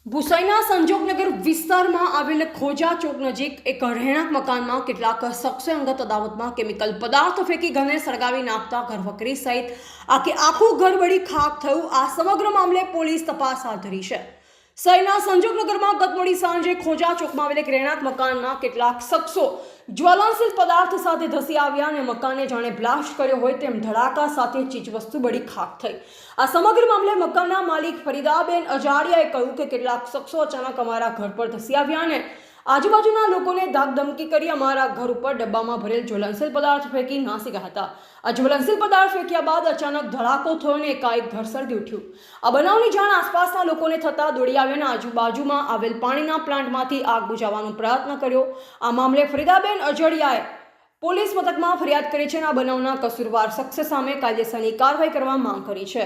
ભુસાઈના સંજોગનગર વિસ્તારમાં આવેલ ખોજા ચોક નજીક એક રહેણાંક મકાનમાં કેટલાક શખ્સે અંગત અદાવતમાં કેમિકલ પદાર્થ ફેંકી ઘરને સળગાવી નાખતા ઘરવકરી સહિત આખું ઘર બળી ખાક થયું। આ સમગ્ર મામલે પોલીસ તપાસ હાથ ધરી છે। સહીના સંજોગનગરમાં ગત મોડી સાંજે ખોજા ચોકમાં આવેલ એક રહેણાંક મકાનમાં કેટલાક શખ્સો જ્વલનશીલ પદાર્થ સાથે ધસી આવ્યા અને મકાનને જાણે બ્લાસ્ટ કર્યો હોય તેમ ધડાકા સાથે ચીજવસ્તુ બળી ખાક થઈ। આ સમગ્ર મામલે મકાનના માલિક ફરીદાબેન અજાડિયાએ કહ્યું કે કેટલાક શખ્સો અચાનક અમારા ઘર પર ધસી આવ્યા અને આજુબાજુના લોકોને ધાકધમકી કરી અમારા ઘર ઉપર ડબ્બામાં ભરેલ જ્વલનશીલ પદાર્થ ફેંકી નાસી ગયા હતા। આ જ્વલનશીલ પદાર્થ ફેંક્યા બાદ અચાનક ધડાકો થયો અને એકાએક ઘર સળગી ઉઠ્યું। આ બનાવની જાણ આસપાસના લોકોને થતાં દોડી આવ્યા અને આજુબાજુમાં આવેલ પાણીના પ્લાન્ટમાંથી આગ બુઝાવવાનો પ્રયત્ન કર્યો। આ મામલે ફરીદાબેન અજાડિયાએ પોલીસ મથકમાં ફરિયાદ કરી છે અને આ બનાવના કસૂરવાર શખ્સ સામે કાયદેસરની કાર્યવાહી કરવા માંગ કરી છે।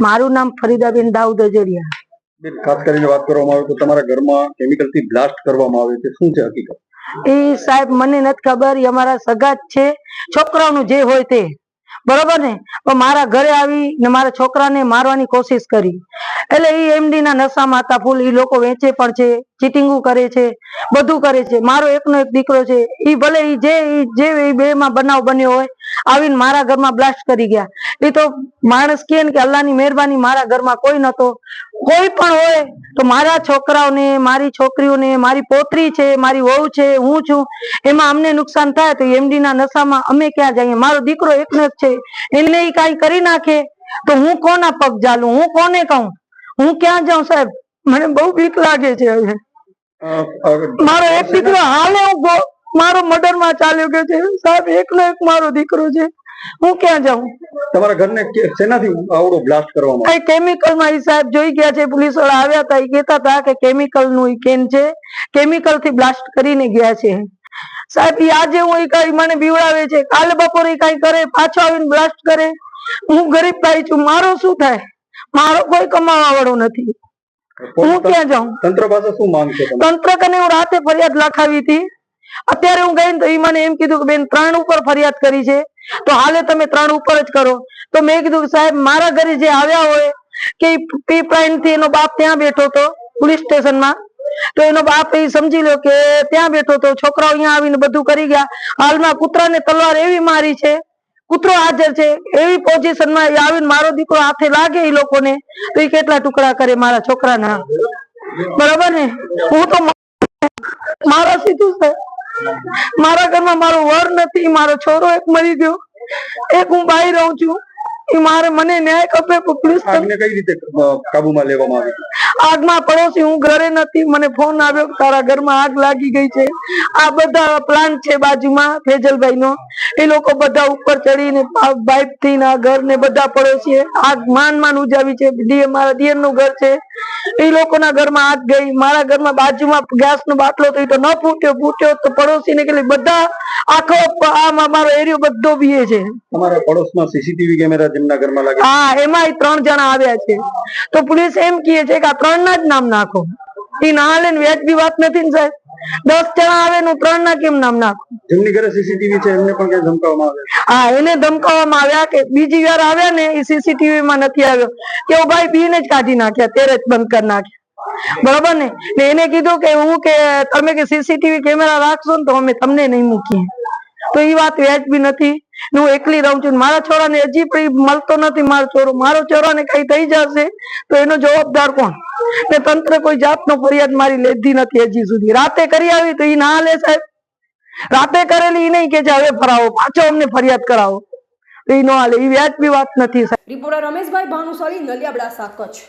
મારું નામ ફરીદાબેન દાઉદ અજરિયા। ખાસ કરીને વાત કરવામાં આવે તો તમારા ઘરમાં કેમિકલથી બ્લાસ્ટ કરવામાં આવે છે, શું છે હકીકત? એ સાહેબ મને નથી ખબર, એ અમારા સગા જ છે, છોકરાઓનું જે હોય તે બરોબર ને, પણ મારા ઘરે આવી ને મારા છોકરાને મારવાની કોશિશ કરી। એટલે એ એમડી ના નશામાં હતા ફૂલ। એ લોકો વેચે પણ છે, ચીટિંગો કરે છે, બધું કરે છે। મારો એકનો એક દીકરો છે, એ ભલે જે બે માં બનાવ બન્યો હોય આવીને મારા ઘરમાં બ્લાસ્ટ કરી ગયા। એ તો માણસ કે અલ્લાહની મહેરબાની મારા ઘરમાં કોઈ નતો। કોઈ પણ હોય તો મારા છોકરાઓને, મારી છોકરીઓને, મારી પોતરી છે, મારી વહુ છે, હું છું, એમાં અમને નુકસાન થાય તો એમડી ના નશામાં અમે ક્યાં જઈએ? મારો દીકરો એકનો એક છે, એને કઈ કરી નાખે તો હું કોના પગ ચાલું? હું કોને કહું? હું ક્યાં જાઉં સાહેબ? મને બહુ બીક લાગે છે। હવે મારો એક દીકરો હાલે મારો મર્ડર માં ચાલ્યો ગયો છે સાહેબ, એકનો એક મારો દીકરો છે, હું ક્યાં જાઉં? તમારા ઘરને શેનાથી આવડો બ્લાસ્ટ કરવામાં આવ્યો? કેમિકલ માં સાહેબ જોઈ ગયા છે, પોલીસ વાળા આવ્યા હતા, એ કહેતા હતા કે કેમિકલ નું કેન છે, કેમિકલ થી બ્લાસ્ટ કરીને ગયા છે સાહેબ। આજે હું કઈ મને બીવડાવે છે, કાલે બપોરે કઈ કરે, પાછો આવીને બ્લાસ્ટ કરે। હું ગરીબ ભાઈ છું, મારો શું થાય? મારો કોઈ કમાવા વાળો નથી, હું ક્યાં જાઉં? તંત્ર પાસે શું માંગ છે? તંત્ર કને હું રાતે ફરિયાદ લખાવી હતી, અત્યારે હું ગઈ તો એ મને એમ કીધું કે બેન 3 ઉપર ફરિયાદ કરી છે તો હાલે તમે 3 ઉપર જ કરો। તો મેં કીધું કે સાહેબ મારા ઘરે જે આવ્યા હોય કે પી પ્રાઇમ થી એનો બાપ ત્યાં બેઠો હતો પોલીસ સ્ટેશનમાં, તો એનો બાપ એ સમજી લો કે ત્યાં બેઠો હતો, છોકરાઓ અહીંયા આવીને બધું કરી ગયા। હાલમાં કૂતરાને તલવાર એવી મારી છે, કૂતરો હાજર છે, એવી પોઝિશનમાં આવીને મારો દીકરો હાથે લાગે એ લોકોને તો એ કેટલા ટુકડા કરે મારા છોકરાના, બરાબર ને? હું તો મારા સીધું છે, મારા ઘરમાં મારો વર નથી, મારો છોરો એક મરી ગયો, એક હું બાઈ રહું છું। એ મારે મને ન્યાય કપે પોલીસ આગને કઈ રીતે કાબુમાં લેવામાં આવી? આગમાં પડોશી, હું ઘરે નથી, મને ફોન આવ્યો તારા ઘરમાં આગ લાગી ગઈ છે। આ બધા પ્લાન્ટ છે બાજુમાં ફેજલભાઈ નો, એ લોકો બધા ઉપર ચડીને બાઇક થી ના ઘર ને બધા પડોશી આગ માન ઉજાવી છે। મારા દિયર નું ઘર છે, એ લોકોના ઘરમાં આગ ગઈ। મારા ઘરમાં બાજુમાં ગેસ નો બાટલો તો એ તો ન ફૂટ્યો તો પડોશી ને કે બધા આખો મારો એરિયો બધો બીએ છે। તમારા પડોશમાં સીસીટીવી કેમેરા જેમના ઘરમાં લાગે? હા, એમાં 3 જણા આવ્યા છે, તો પોલીસ એમ કહે છે કે આ 3 ના જ નામ નાખો। એ ના લે વ્યાજબી વાત નથી ને સાહેબ, 10 જણા આવે ને 3 ના કેમ નામ નાખો? જેમની ઘરે સીસીટીવી છે એમને પણ કઈ ધમકાવવામાં આવે? હા, એને ધમકાવવામાં આવ્યા કે બીજી વાર આવ્યા ને એ સીસીટીવી માં નથી આવ્યો કે ભાઈ બીને જ કાઢી નાખ્યા, તેરે જ બંધ કરી નાખ્યા, બરોબર ને? એને કીધું કે હું કે તમે કે સીસીટીવી કેમેરા રાખશો ને તો અમે તમને નહીં મૂકીએ, તો એ વાત વ્યાજબી નથી। હું એકલી રહું છું, મારા છોરાને હજી પણ મળતો નથી। મારો છોરાને કઈ થઈ જશે તો એનો જવાબદાર કોણ? ને તંત્ર કોઈ જાતનો ફરિયાદ મારી લેતી નથી હજી સુધી। રાતે કરી આવી તો એ ના લે સાહેબ, રાતે કરેલી એ નહીં કે હવે ફરાવો, પાછો અમને ફરિયાદ કરાવો, એ ન હાલે, એ વ્યાજબી વાત નથી સાહેબ। રિપોર્ટર રમેશભાઈ ભાનુશાલી, નલિયાબડાસા, કચ્છ।